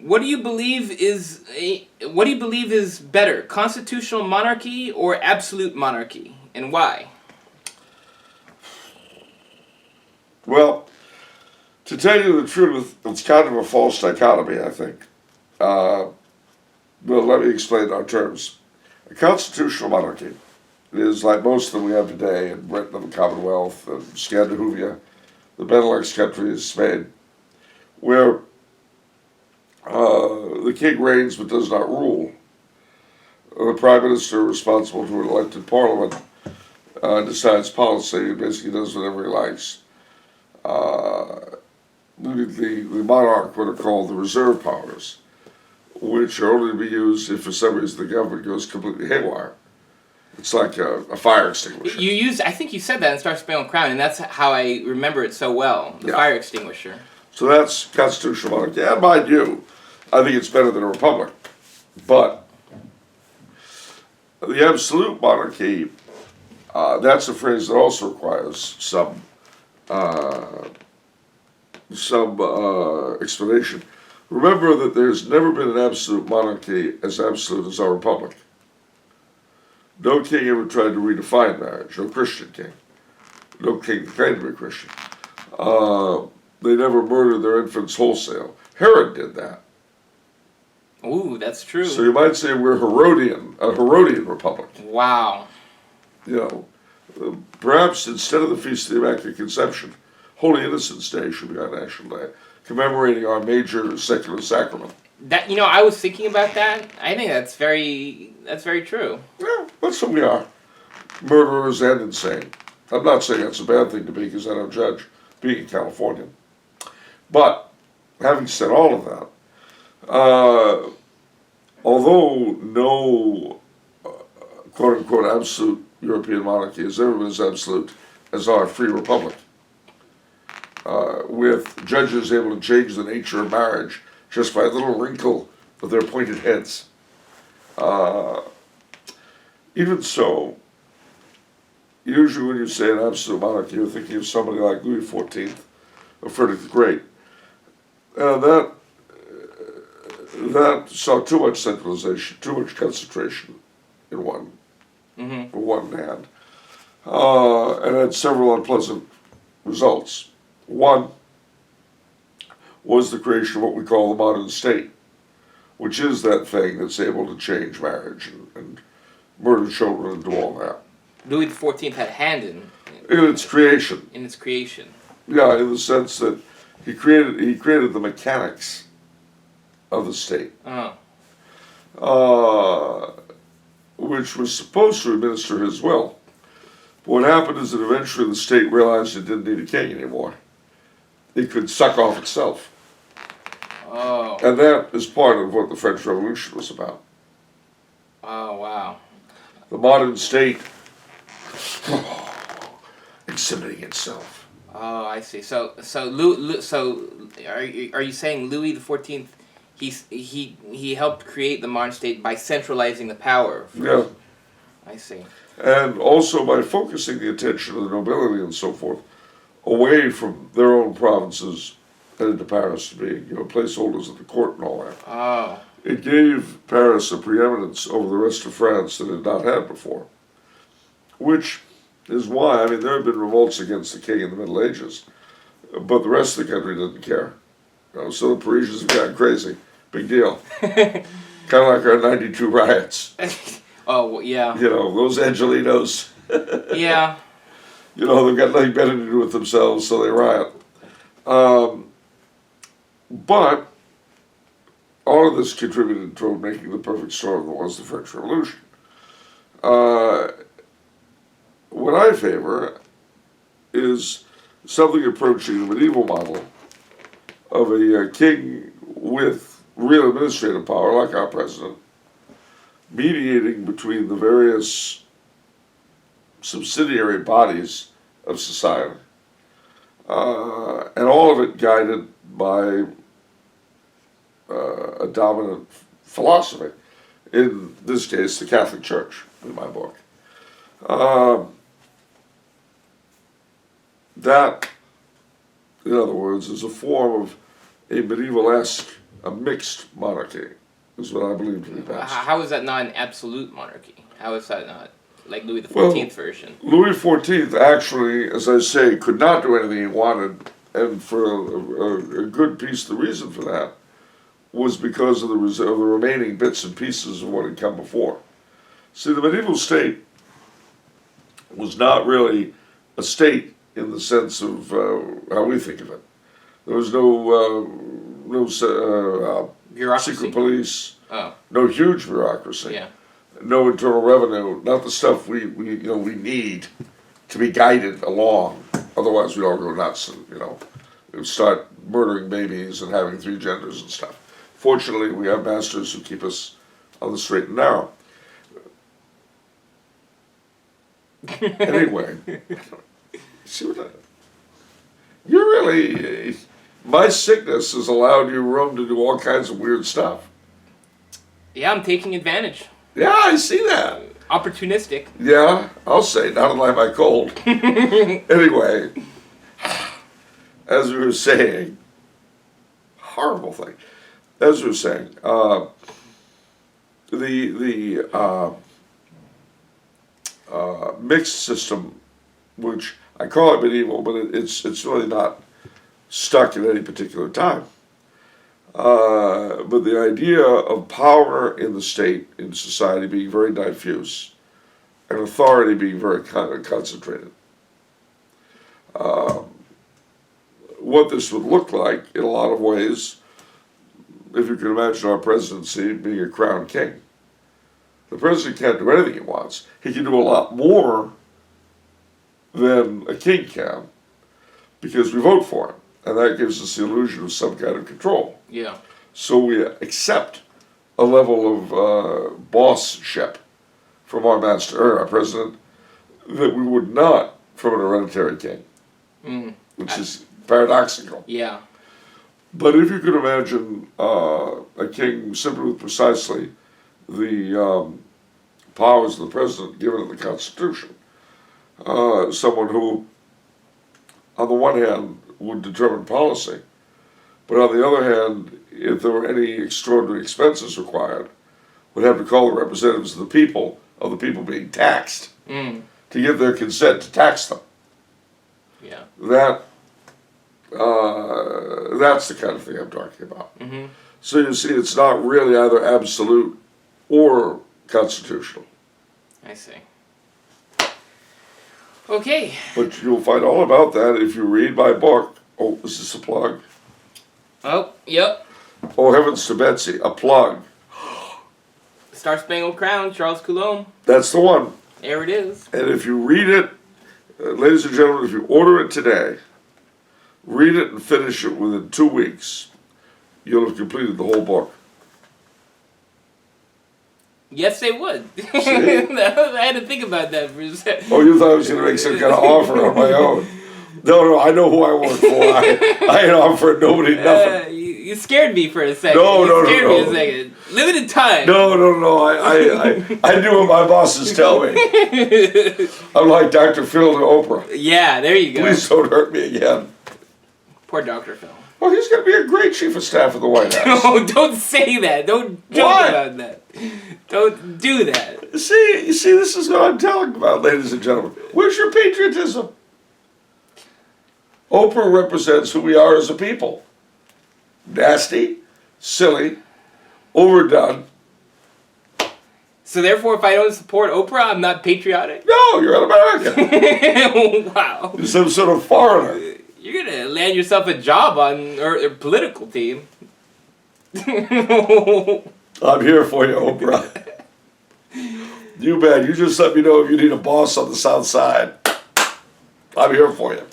What do you believe is better, constitutional monarchy or absolute monarchy, and why? Well, to tell you the truth, it's kind of a false dichotomy, I think. Uh, well, let me explain our terms. A constitutional monarchy is like most of them we have today in Britain and the Commonwealth, and Scandinavia, the Benelux countries, Spain, where the king reigns but does not rule. The prime minister, responsible to an elected parliament, decides policy and basically does whatever he likes. Uh, the monarch, what are called the reserve powers, which are only to be used if for some reason the government goes completely haywire. It's like a fire extinguisher. I think you said that in Star Spangled Crown, and that's how I remember it so well. The fire extinguisher. So that's constitutional monarchy. And mind you, I think it's better than a republic. But the absolute monarchy, that's a phrase that also requires some explanation. Remember that there's never been an absolute monarchy as absolute as our republic. No king ever tried to redefine marriage, no Christian king. No king claimed to be Christian. They never murdered their infants wholesale. Herod did that. Ooh, that's true. So you might say we're a Herodian republic. Wow. You know, perhaps instead of the Feast of the Immaculate Conception, Holy Innocents' Day should be our national day, commemorating our major secular sacrament. That I was thinking about that. I think that's very true. Yeah, that's what we are. Murderers and insane. I'm not saying that's a bad thing to be because I don't judge being a Californian. But having said all of that, although no quote-unquote absolute European monarchy has ever been as absolute as our free republic, with judges able to change the nature of marriage just by a little wrinkle of their pointed heads. Even so, usually when you say an absolute monarchy, you're thinking of somebody like Louis XIV or Frederick the Great. And that saw too much centralization, too much concentration in one hand, and had several unpleasant results. One was the creation of what we call the modern state, which is that thing that's able to change marriage and murder children and do all that. Louis XIV had a hand in its creation. In its creation. Yeah, in the sense that he created the mechanics of the state, which was supposed to administer his will. But what happened is that eventually the state realized it didn't need a king anymore. It could suck off itself. Oh. And that is part of what the French Revolution was about. Oh, wow. The modern state exhibiting itself. Oh, I see. So are you saying Louis XIV? He helped create the modern state by centralizing the power. Yeah. I see. And also by focusing the attention of the nobility and so forth away from their own provinces and into Paris, being placeholders at the court and all that. Oh. It gave Paris a preeminence over the rest of France that it had not had before. Which is why, there have been revolts against the king in the Middle Ages, but the rest of the country didn't care. So the Parisians have gotten crazy. Big deal. Kind of like our 92 riots. Oh, yeah. Those Angelinos. Yeah. They've got nothing better to do with themselves, so they riot. But all of this contributed toward making the perfect storm that was the French Revolution. What I favor is something approaching the medieval model of a king with real administrative power, like our president, mediating between the various subsidiary bodies of society, and all of it guided by a dominant philosophy, in this case the Catholic Church, in my book. That, in other words, is a form of a medieval-esque a mixed monarchy, is what I believe to be best. How is that not an absolute monarchy? How is that not like Louis the Well, 14th version? Louis XIV actually, as I say, could not do anything he wanted, and for a good piece, the reason for that was because of the remaining bits and pieces of what had come before. See, the medieval state was not really a state in the sense of how we think of it. There was no Bureaucracy. secret police, Oh, no huge bureaucracy, yeah. no internal revenue, not the stuff we need to be guided along. Otherwise, we'd all go nuts and we'd start murdering babies and having 3 genders and stuff. Fortunately, we have masters who keep us on the straight and narrow. Anyway, see what you really. My sickness has allowed you room to do all kinds of weird stuff. Yeah, I'm taking advantage. Yeah, I see that. Opportunistic. Yeah, I'll say, not unlike my cold. Anyway, as we were saying, horrible thing. As we were saying, the mixed system, which I call it medieval, but it's really not stuck at any particular time. But the idea of power in the state, in society, being very diffuse, and authority being very concentrated. What this would look like, in a lot of ways, if you can imagine our presidency being a crowned king. The president can't do anything he wants. He can do a lot more than a king can, because we vote for him. And that gives us the illusion of some kind of control. Yeah. So we accept a level of bossship from our master, our president, that we would not from an hereditary king, which is paradoxical. Yeah. But if you could imagine a king simply with precisely the powers of the president given in the Constitution, someone who, on the one hand, would determine policy, but on the other hand, if there were any extraordinary expenses required, would have to call the representatives of the people being taxed to give their consent to tax them. Yeah. That's the kind of thing I'm talking about. Mm-hmm. So you see, it's not really either absolute or constitutional. I see. Okay. But you'll find all about that if you read my book. Oh, is this a plug? Oh, yep. Oh, heavens to Betsy, a plug. Star Spangled Crown, Charles Coulombe. That's the one. There it is. And if you read it, ladies and gentlemen, if you order it today, read it and finish it within 2 weeks, you'll have completed the whole book. Yes, they would. I had to think about that for a second. Oh, you thought I was going to make some kind of offer on my own. No, I know who I work for. I ain't offered nobody nothing. You scared me for a second. No. You scared me a second. Limited time. No. I do what my bosses tell me. I'm like Dr. Phil to Oprah. Yeah, there you go. Please don't hurt me again. Poor Dr. Phil. Well, he's going to be a great chief of staff of the White House. No, don't say that. Don't joke about that. Don't do that. See, this is what I'm telling about, ladies and gentlemen. Where's your patriotism? Oprah represents who we are as a people. Nasty, silly, overdone. So therefore, if I don't support Oprah, I'm not patriotic? No, you're an American. Wow. You're some sort of foreigner. You're going to land yourself a job on a political team. I'm here for you, Oprah. You bet. You just let me know if you need a boss on the South Side. I'm here for you.